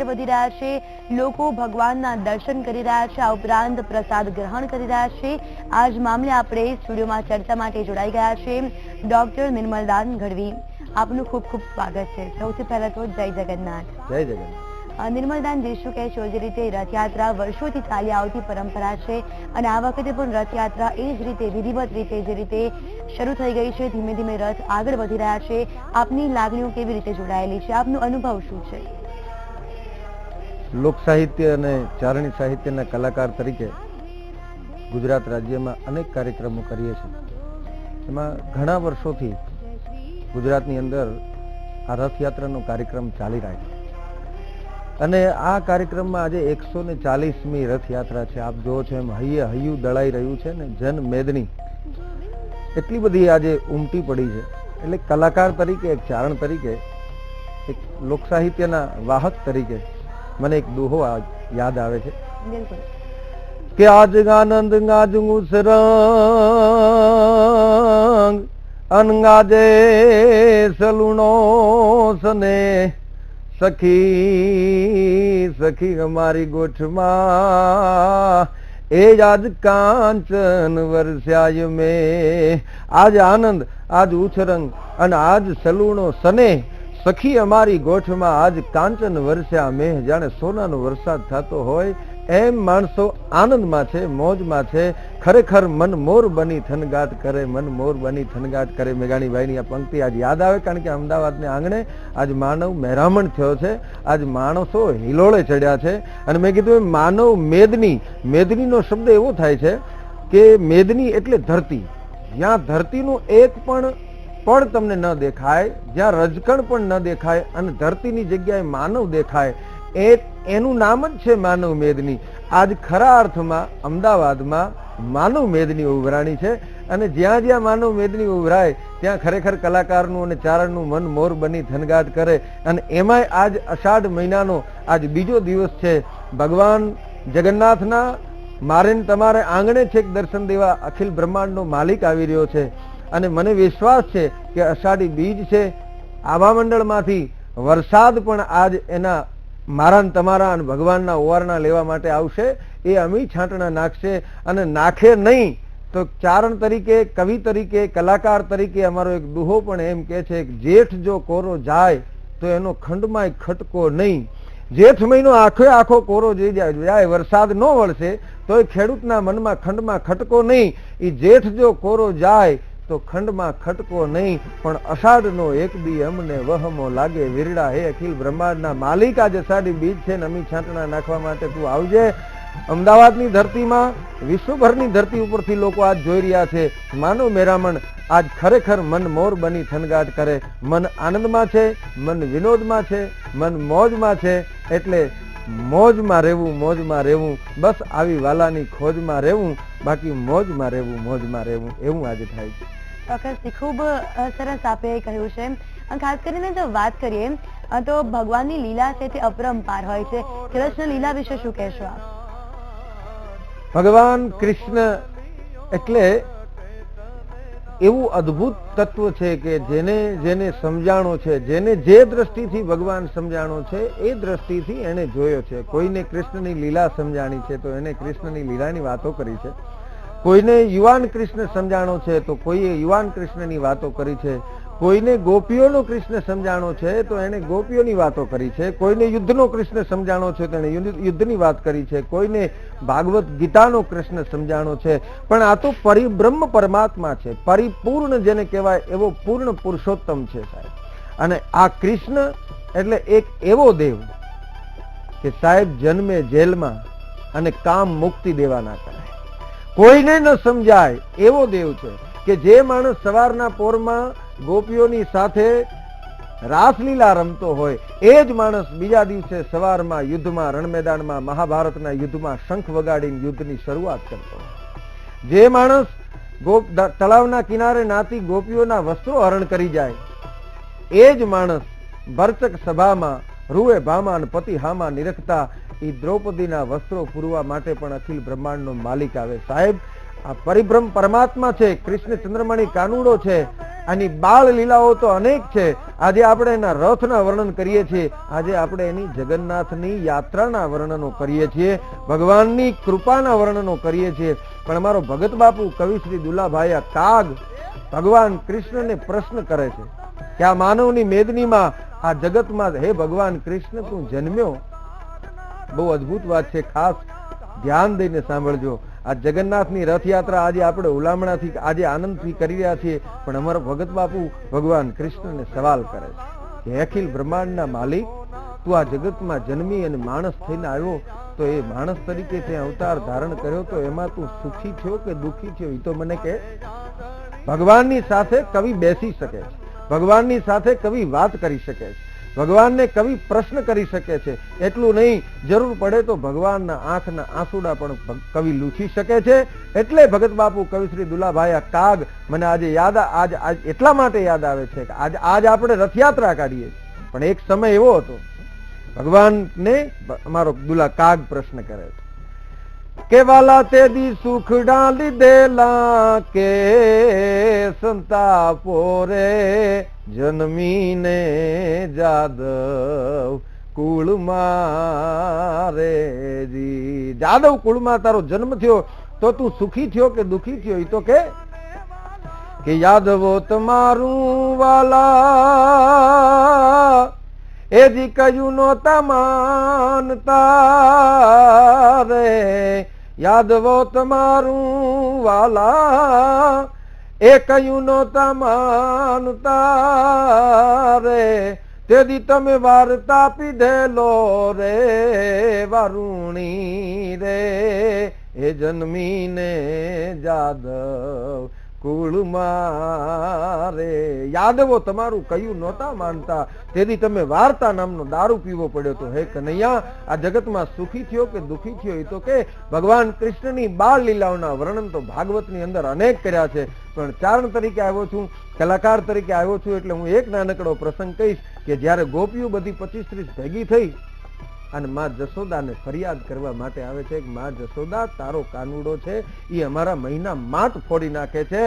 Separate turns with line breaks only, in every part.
વધી રહ્યા છે, લોકો ભગવાનના દર્શન કરી રહ્યા છે, આ ઉપરાંત પ્રસાદ ગ્રહણ કરી રહ્યા છે। આજ મામલે આપણે સ્ટુડિયોમાં ચર્ચા માટે જોડાઈ ગયા છે ડોક્ટર નિર્મલદાન ગઢવી। આપનું ખૂબ ખૂબ સ્વાગત છે। સૌથી પહેલા તો જય જગન્નાથ।
જય જગન્નાથ।
નિર્મલદાનજી, શું કહેશો, જે રીતે રથયાત્રા વર્ષોથી ચાલી આવતી પરંપરા છે અને આ વખતે પણ રથયાત્રા એ જ રીતે વિધિવત રીતે જે રીતે શરૂ થઈ ગઈ છે, ધીમે ધીમે રથ આગળ વધી રહ્યા છે, આપની લાગણીઓ કેવી રીતે જોડાયેલી છે, આપનો અનુભવ શું છે?
લોક સાહિત્ય અને ચારણી સાહિત્યના કલાકાર તરીકે ગુજરાત રાજ્યમાં અનેક કાર્યક્રમો કરીએ છીએ। એમાં ઘણા વર્ષોથી ગુજરાતની અંદર આ રથયાત્રાનો કાર્યક્રમ ચાલી રહ્યો છે અને આ કાર્યક્રમમાં આજે 140મી રથયાત્રા છે। આપ જુઓ છો એમ હૈયે હૈયું દળાઈ રહ્યું છે ને જન મેદની એટલી બધી આજે ઉમટી પડી છે। એટલે કલાકાર તરીકે, એક ચારણ તરીકે, એક લોક સાહિત્યના વાહક તરીકે મને એક દોહો યાદ આવે છે કે આજ આનંદ ગાજું સરંગ અનગાજે સલુણો સને સખી સખી हमारी गोठમાં એ આજ કાંચન વરસ્યાય મેં। આજ આનંદ, આજ ઉછરંગ અને આજ સલુણો સને સખી અમારી ગોઠમાં આજ કાંચન વરસ્યા મેં। જાણે સોનાનો વરસાદ થતો હોય એમ માણસો આનંદમાં છે, મોજમાં છે। ખરેખર મન મોર બની થનગાટ કરે, મન મોર બની થનગાટ કરે। મેઘાણીભાઈની આ પંક્તિ આજ યાદ આવે કારણ કે અમદાવાદને આંગણે આજ માનવ મહેરામણ થયો છે, આજ માણસો હિલોળે ચડ્યા છે। અને મેં કીધું માનવ મેદની, મેદનીનો શબ્દ એવો થાય છે કે મેદની એટલે ધરતી। જ્યાં ધરતીનું એક પણ પડ તમને ન દેખાય, જ્યાં રજકણ પણ ન દેખાય અને ધરતીની જગ્યાએ માનવ દેખાય, એનું નામ જ છે માનવ મેદની। આજ ખરા અર્થમાં અમદાવાદમાં માનવ મેદની ઉભરાણી છે અને જ્યાં જ્યાં માનવ મેદની ઉભરાય ત્યાં ખરેખર કલાકારનું અને ચારણનું મન મોર બની થનગાટ કરે। અને એમાંય આજ અષાઢ મહિનાનો આજ બીજો દિવસ છે। ભગવાન જગન્નાથના મારે તમારે આંગણે છેક દર્શન દેવા અખિલ બ્રહ્માંડનો માલિક આવી રહ્યો છે અને મને વિશ્વાસ છે કે અષાઢી બીજ છે, આભા મંડળમાંથી વરસાદ પણ આજ એના મારા તમારા અને ભગવાનના ઓવારણા લેવા માટે આવશે। એ અમી છાંટણા નાખશે અને નાખે નહીં તો ચારણ તરીકે, કવિ તરીકે, કલાકાર તરીકે અમારો એક દુહો પણ એમ કહે છે કે જેઠ જો કોરો જાય તો એનો ખંડમાંય ખટકો નહીં। જેઠ મહિનો આખો કોરો જઈ જાય, વરસાદ ન વળશે તો એ ખેડૂતના મનમાં ખંડમાં ખટકો નહીં। એ જેઠ જો કોરો જાય તો ખંડમાં ખટકો નહીં, પણ અષાઢનો એક દી અમને વહમો લાગે વીરડા। હે અખિલ બ્રહ્માંડના માલિક, આજે અષાઢી બીજ છે ને અમી છાંટણા નાખવા માટે તું આવજે। અમદાવાદની ધરતીમાં, વિશ્વભરની ધરતી ઉપરથી લોકો આજ જોઈ રહ્યા છે માનવ મેરામણ। આજ ખરેખર મન મોર બની થનગાટ કરે, મન આનંદમાં છે, મન વિનોદમાં છે, મન મોજમાં છે। એટલે મોજમાં રહેવું, મોજમાં રહેવું, બસ આવી વાલાની ખોજમાં રહેવું, બાકી મોજમાં રહેવું, મોજમાં રહેવું, એવું આજે થાય છે।
ચોક્કસથી ખૂબ સરસ આપે કહ્યું છે। ખાસ કરીને જો વાત કરીએ તો ભગવાનની લીલા છે તે અપરંપાર હોય છે। કૃષ્ણ લીલા વિશે શું કહેશો આપ?
ભગવાન કૃષ્ણ એટલે એવું અદ્ભુત તત્વ છે કે જેને સમજાણો છે, જેને જે દ્રષ્ટિથી ભગવાન સમજાણો છે એ દ્રષ્ટિથી એને જોયો છે। કોઈને કૃષ્ણની લીલા સમજાણી છે તો એને કૃષ્ણની લીલાની વાતો કરી છે, કોઈને યુવાન કૃષ્ણ સમજાણો છે તો કોઈએ યુવાન કૃષ્ણની વાતો કરી છે, કોઈને ગોપીઓનો કૃષ્ણ સમજાણો છે તો એને ગોપીઓની વાતો કરી છે, કોઈને યુદ્ધનો કૃષ્ણ સમજાણો છે તો એને યુદ્ધની વાત કરી છે, કોઈને ભાગવત ગીતાનો કૃષ્ણ સમજાણો છે। પણ આ તો પરિબ્રહ્મ પરમાત્મા છે, પરિપૂર્ણ જેને કહેવાય એવો પૂર્ણ પુરુષોત્તમ છે સાહેબ। અને આ કૃષ્ણ એટલે એક એવો દેવ કે સાહેબ જન્મે જેલમાં અને કામ મુક્તિ દેવા ના કરાય, કોઈને ન સમજાય એવો દેવ છે કે જે માણસ સવારના પોરમાં ગોપીઓની સાથે રાસલીલા રમતો હોય એ જ માણસ બીજા દિવસે સવારમાં યુદ્ધમાં, રણ મેદાનમાં, મહાભારતના યુદ્ધમાં શંખ વગાડીને યુદ્ધની શરૂઆત કરતો હોય। જે માણસ તળાવના કિનારે નાતી ગોપીઓના વસ્ત્રો હરણ કરી જાય એ જ માણસ ભરચક સભામાં રૂએ ભામા અને પતિ હામા નિરખતા એ દ્રૌપદીના વસ્ત્રો પૂરવા માટે પણ અખિલ બ્રહ્માંડનો માલિક આવે। સાહેબ આ પરિભ્રમ પરમાત્મા છે, કૃષ્ણ ચંદ્રમણી કાનુડો છે, આની બાળ લીલાઓ તો અનેક છે. આજે આપણે એના રથના વર્ણન કરીએ છીએ, આજે આપણે એની જગન્નાથની યાત્રાના વર્ણનો કરીએ છીએ, ભગવાનની કૃપાના વર્ણનો કરીએ છીએ. પણ અમારો ભગત બાપુ કવિ શ્રી દુલાભાઈ કાગ ભગવાન કૃષ્ણને પ્રશ્ન કરે છે કે આ માનવની મેદનીમાં, આ જગતમાં હે ભગવાન કૃષ્ણ તું જન્મ્યો. બહુ અદભુત વાત છે, ખાસ ધ્યાન દઈને સાંભળજો. આ જગન્નાથની રથયાત્રા આજે આપણે ઉલામણાથી આજે આનંદથી કરી રહ્યા છીએ, પણ અમારા ભગત બાપુ ભગવાન કૃષ્ણને સવાલ કરે છે કે અખિલ બ્રહ્માંડના માલિક, તું આ જગતમાં જન્મી અને માણસ થઈને આવ્યો, તો એ માણસ તરીકે તે અવતાર ધારણ કર્યો, તો એમાં તું સુખી થયો કે દુઃખી થયો? એ તો મને કે. ભગવાનની સાથે કવિ બેસી શકે છે, ભગવાનની સાથે કવિ વાત કરી શકે છે, ભગવાનને કવિ પ્રશ્ન કરી શકે છે. એટલું નહીં, જરૂર પડે તો ભગવાનના આંખના આંસુડા પણ કવિ લૂછી શકે છે. એટલે ભગત બાપુ કવિ શ્રી દુલાભાઈ કાગ મને આજે યાદ આજ એટલા માટે યાદ આવે છે કે આજ આપણે રથયાત્રા કાઢીએ, પણ એક સમય એવો હતો ભગવાનને અમારો દુલા કાગ પ્રશ્ન કરે છે કે વાલા તેદી સુખડા લીધેલા કે સંતાપો રે જન્મીને જાદવ કુળમાં રે જી. જાદવ કુળમાં તારો જન્મ થયો તો તું સુખી થયો કે દુઃખી થયો? એ તો કે યાદવો તમારું વાલા એજી કયું નોતા માનતા રે, યાદવો તમારું વાલા એ કયું નોતા માનતા રે, તેથી તમે વાર્તા પીધેલો રે વારુણી રે એ જન્મીને જાદવ કુળમાં રે. યાદવો તમારું કયું નહોતા માનતા, તેથી તમે વાર્તા નામનો દારૂ પીવો પડ્યો. તો હે કનૈયા, આ જગતમાં સુખી થયો કે દુઃખી થયો? એ તો કે ભગવાન કૃષ્ણની બાળ લીલાઓના વર્ણન તો ભાગવતની અંદર અનેક કર્યા છે, પણ ચારણ તરીકે આવ્યો છું, કલાકાર તરીકે આવ્યો છું, એટલે હું એક નાનકડો પ્રસંગ કહીશ કે જ્યારે ગોપીઓ બધી 25-30 ભેગી થઈ અને માં જશોદાને ફરિયાદ કરવા માટે આવે છે કે માં જશોદા, તારો કાનુડો છે એ અમારા મહિના માટ ફોડી નાખે છે,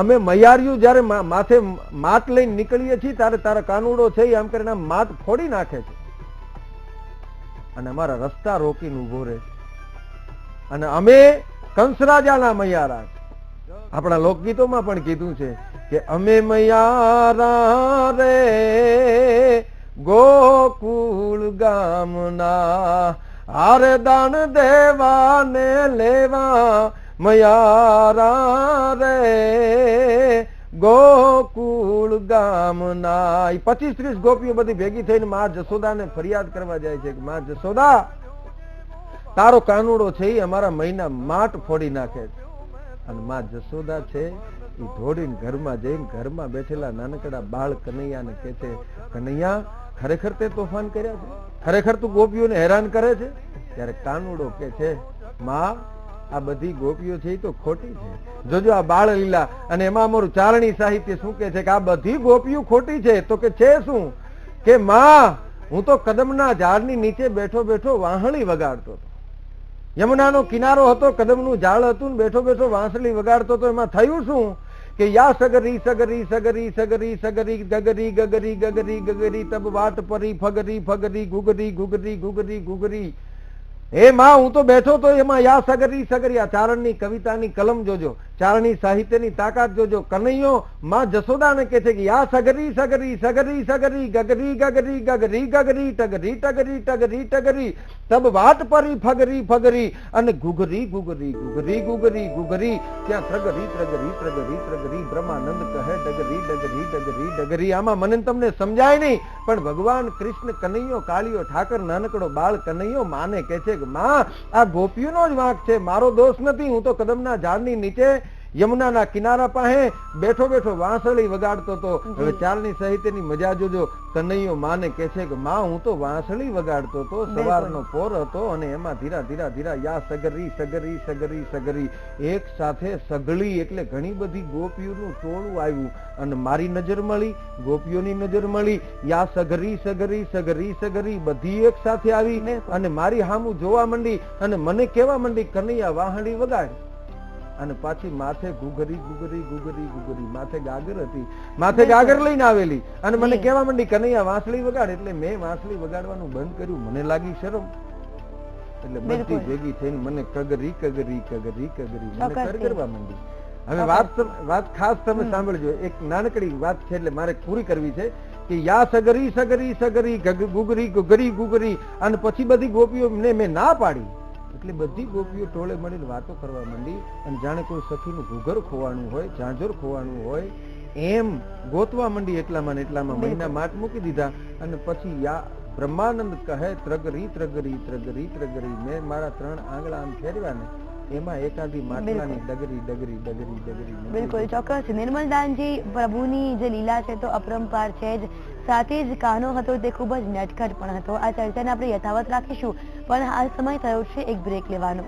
અમે મૈયારીઓ જયારે માથે માટ લઈને નીકળીએ છીએ ત્યારે તારા કાનુડો છે એ આમ કરીને માટ ફોડી નાખે છે અને અમારા રસ્તા રોકીને ઉભો રહે છે, અને અમે કંસરાજાના મૈયારા. આપણા લોકગીતોમાં પણ કીધું છે કે અમે મૈયારા રે ગોકુળ ગામના, આરે દાન દેવા ને લેવા મયારા રે ગોકુળ ગામના. 25-30 ગોપીઓ બધી ભેગી થઈને માં જશોદાને ફરિયાદ કરવા જાય છે કે માં જશોદા, તારો કાનુડો છે એ અમારા મહિના માટ ફોડી નાખે છે. અને માં જશોદા છે એ દોડીને ઘરમાં જઈને ઘરમાં બેઠેલા નાનકડા બાળ કનૈયાને કહે છે, કનૈયા ખરેખર તે તોફાન કર્યા છે, ખરેખર તું ગોપીઓને હેરાન કરે છે? ત્યારે કાનુડો કે છે, માં આ બધી ગોપીઓ છે એ તો ખોટી છે. જોજો આ બાળ લીલા, અને એમાં અમારું ચારણી સાહિત્ય શું કે છે કે આ બધી ગોપીઓ ખોટી છે? તો કે છે શું કે માં હું તો કદમના ઝાડની નીચે બેઠો બેઠો વાંસળી વગાડતો હતો, યમુનાનો કિનારો હતો, કદમનું ઝાડ હતું, બેઠો બેઠો વાંસળી વગાડતો હતો. એમાં થયું શું કે યા સગરી સગરી સગરી સગરી સગરી ગગરી ગગરી ગગરી ગગરી તબ વાટ પરી ફગરી ફગરી ગુગરી ગુગરી ગુગરી ગુગરી. હે માં હું તો બેઠો તો એમાં યા સગરી સગરી. આ ચારણની કવિતાની કલમ જોજો, ચારણી સાહિત્યની તાકાત જોજો. કનૈયો માં જશોદાને કહે છે કે યા સગરી સગરી સગરી સગરી ગગરી ગગરી ગગરી ગગરી ટગરી ટગરી ટગરી ટગરી તબ વાટ પરી ફગરી ફગરી અને ગુગરી ગુગરી ગુગરી ગુગરી ગુગરી. ત્યાં ત્રગરી ત્રગરી ત્રગરી ત્રગરી બ્રહ્માનંદ કહે ડગરી ડગરી ડગરી ડગરી. આમાં મને તમને સમજાય નહીં, પણ ભગવાન કૃષ્ણ કનૈયો કાળિયો ઠાકર નાનકડો બાળ કનૈયો માને કહે છે કે માં આ ગોપીઓનો જ વાંક છે, મારો દોષ નથી. હું તો કદમના ઝાડની નીચે યમુનાના કિનારા પાસે બેઠો બેઠો વાંસળી વગાડતો હતો. હવે ચારણી સાહિત્યની મજા જોજો. કનૈયો માને કહે છે કે માં હું તો વાંસળી વગાડતો હતો, સવારનો પોર હતો, અને એમાં ધીરા ધીરા ધીરા યા સગરી સગરી સગરી સગરી એક સાથે સગળી એટલે ઘણી બધી ગોપીઓનું ટોળું આવ્યું, અને મારી નજર મળી, ગોપીઓની નજર મળી, યા સગરી સગરી સગરી સગરી બધી એક સાથે આવી અને મારી સામું જોવા માંડી અને મને કહેવા માંડી, કનૈયા વાંસળી વગાડ. અને પાછી માથે ઘૂઘરી ઘૂઘરી ઘૂઘરી ઘૂઘરી માથે ગાગર હતી, માથે ગાગર લઈને આવેલી અને મને કહેવા માંડી કનૈયા વાંસળી વગાડ. એટલે મેં વાંસળી વગાડવાનું બંધ કર્યું, મને લાગી શરમ. એટલે બધી ભેગી થઈને મને કગરી કગરી કગરી કગરી મને કરગરવા માંડી. હવે વાત ખાસ તમે સાંભળજો, એક નાનકડી વાત છે એટલે મારે પૂરી કરવી છે કે યા સગરી સગરી સગરી ગુગરી ગુગરી ગુગરી અને પછી બધી ગોપીઓ મેં ના પાડી એટલે બધી ગોપીઓ ટોળે મળીને વાતો કરવા માંડી અને જાણે કોઈ સખીનું ઘૂઘર ખોવાનું હોય, ઝાંઝર ખોવાનું હોય એમ ગોતવા માંડી. એટલામાં મહિના માટ મૂકી દીધા અને પછી યા બ્રહ્માનંદ કહે ત્રગરી ત્રગરી ત્રગરી ત્રગરી. મેં મારા 3 આંગળા આમ ફેરવ્યા ને એમાં એકાદી માટલાની ડગરી ડગરી ડગરી ડગરી.
બિલકુલ ચોક્કસ નિર્મલદાનજી, પ્રભુની જે લીલા છે તો અપરંપાર છે જ, સાથે જ કાનો હતો તે ખૂબ જ નટખટ પણ હતો. આ ચર્ચાને આપણે યથાવત રાખીશું, પણ હાલ સમય થયો છે એક બ્રેક લેવાનો.